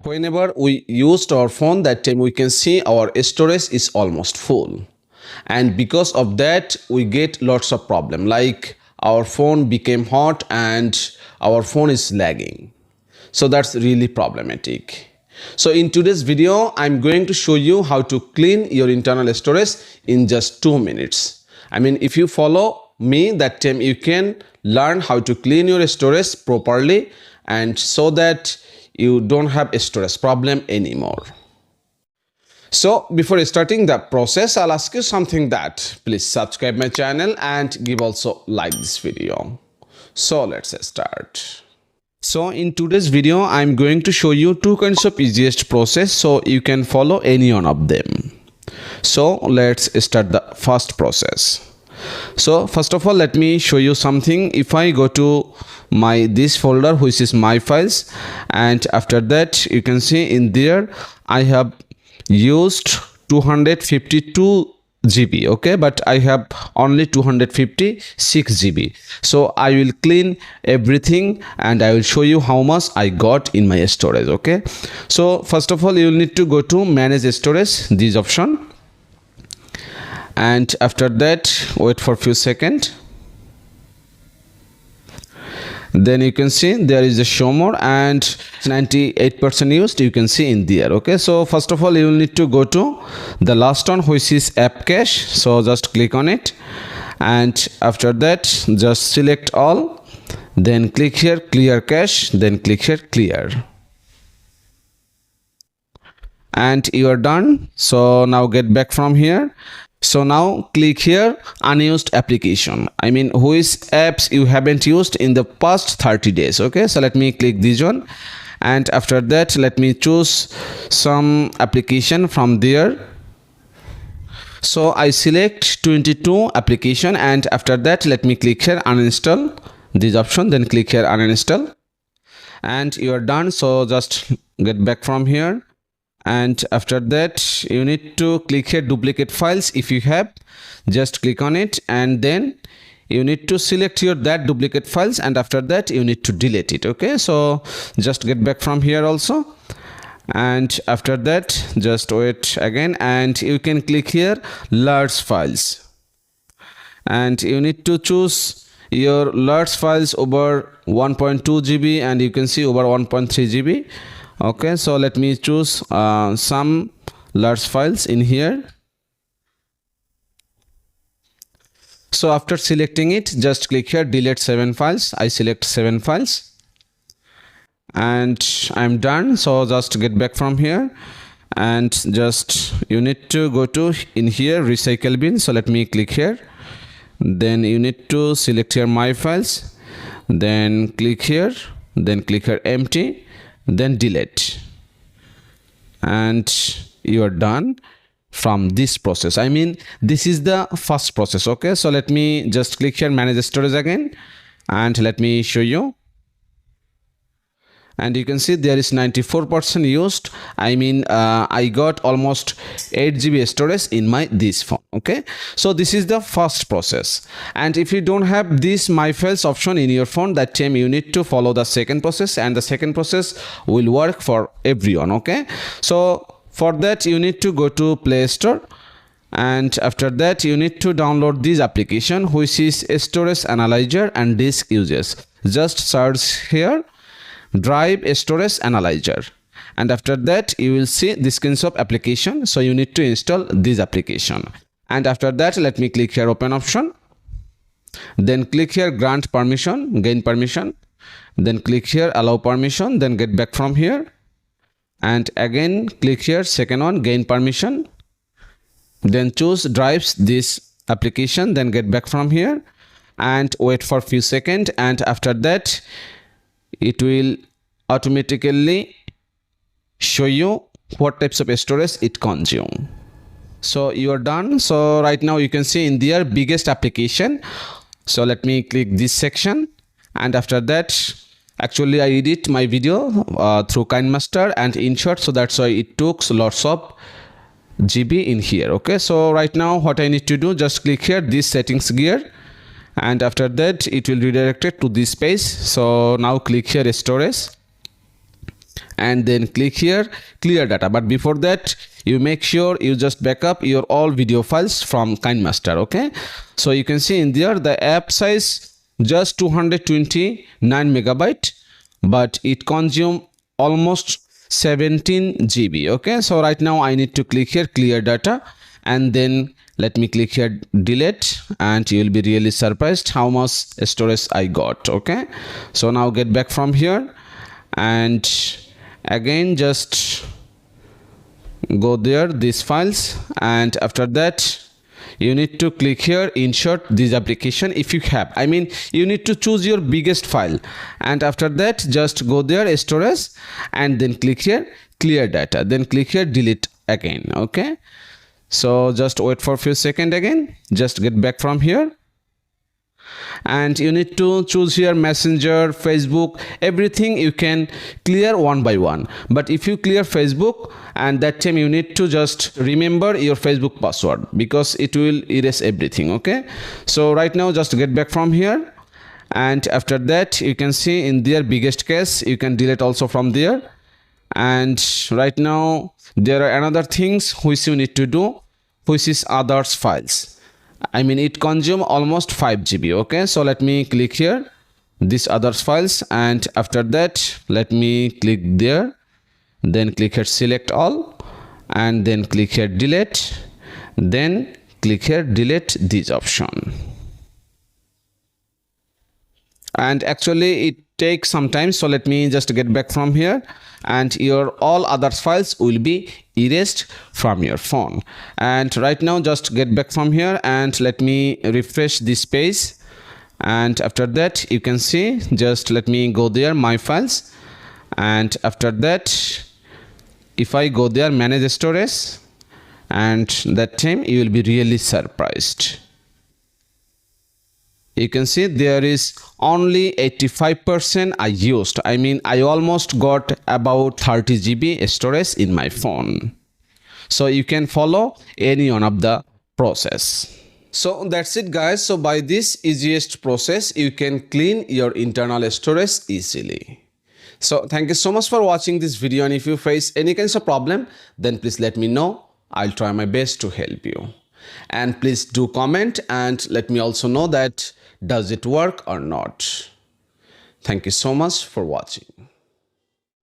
Whenever we used our phone, that time we can see our storage is almost full, and because of that we get lots of problem like our phone became hot and our phone is lagging. So that's really problematic. So in today's video I'm going to show you how to clean your internal storage in just 2 minutes. If you follow me, that time you can learn how to clean your storage properly, and so that you don't have a storage problem anymore. So before starting the process, I'll ask you something, that please subscribe my channel and give also like this video. So let's start. So in today's video I'm going to show you two kinds of easiest process, so you can follow any one of them. So let's start the first process. So first of all, let me show you something. If I go to this folder, which is my files, and after that you can see in there I have used 252 GB, okay, but I have only 256 GB. So I will clean everything and I will show you how much I got in my storage. Okay, so first of all you will need to go to manage storage, this option, and after that wait for a few seconds. Then you can see there is a show more and 98% used, you can see in there. Okay, so first of all you will need to go to the last one, which is app cache. So just click on it, and after that just select all, then click here clear cache, then click here clear, and you are done. So now get back from here. So now click here unused application, which apps you haven't used in the past 30 days. Okay, so let me click this one, and after that let me choose some application from there. So I select 22 application, and after that let me click here uninstall, this option, then click here uninstall, and you are done. So just get back from here, and after that you need to click here duplicate files. If you have, just click on it, and then you need to select that duplicate files, and after that you need to delete it. Okay, so just get back from here also, and after that just wait again, and you can click here large files, and you need to choose your large files over 1.2 GB, and you can see over 1.3 GB. Okay, so let me choose some large files in here. So after selecting it, just click here delete 7 files. I select 7 files, and I'm done. So just get back from here, and just you need to go to in here recycle bin. So let me click here, then you need to select here my files, then click here, then click here empty, then delete, and you are done from this process. This is the first process. Okay, so let me just click here manage storage again, and let me show you, and you can see there is 94% used. I got almost 8 GB storage in this phone. Okay, so this is the first process, and if you don't have this my files option in your phone, that time you need to follow the second process, and the second process will work for everyone. Okay, so for that you need to go to Play Store, and after that you need to download this application, which is Storage Analyzer and Disk Uses. Just search here Drive Storage Analyzer, and after that you will see this kinds of application. So you need to install this application, and after that let me click here open option, then click here grant permission, gain permission, then click here allow permission, then get back from here, and again click here second one gain permission, then choose drives this application, then get back from here and wait for few seconds, and after that it will automatically show you what types of storage it consumes. So you are done. So right now you can see in their biggest application. So let me click this section, and after that actually I edit my video through KineMaster and InShot, so that's why it took lots of GB in here. Okay, so right now what I need to do, just click here this settings gear, and after that it will redirect it to this page. So now click here storage, and then click here clear data. But before that, you make sure you just backup your all video files from KineMaster. Okay, so you can see in there the app size just 229 megabyte, but it consume almost 17 GB. Okay, so right now I need to click here clear data, and then let me click here delete, and you will be really surprised how much storage I got. Okay, so now get back from here, and again just go there these files, and after that you need to click here insert this application if you have. I mean, you need to choose your biggest file, and after that just go there storage, and then click here clear data, then click here delete again. Okay, so just wait for a few seconds again, just get back from here, and you need to choose here Messenger, Facebook, everything you can clear one by one. But if you clear Facebook, and that time you need to just remember your Facebook password, because it will erase everything. Okay, so right now just get back from here, and after that you can see in their biggest case you can delete also from there. And right now there are another things which you need to do, which is others files. I mean, it consume almost 5 GB. Okay, so let me click here these others files, and after that let me click there, then click here select all, and then click here delete, then click here delete this option. And actually it takes some time, so let me just get back from here, and your all other files will be erased from your phone. And right now just get back from here, and let me refresh this page, and after that you can see, just let me go there my files, and after that if I go there manage storage, and that time you will be really surprised. You can see there is only 85% I used. I mean, I almost got about 30 GB storage in my phone. So you can follow any one of the process. So that's it guys. So by this easiest process, you can clean your internal storage easily. So thank you so much for watching this video, and if you face any kinds of problem, then please let me know. I'll try my best to help you. And please do comment and let me also know that does it work or not. Thank you so much for watching.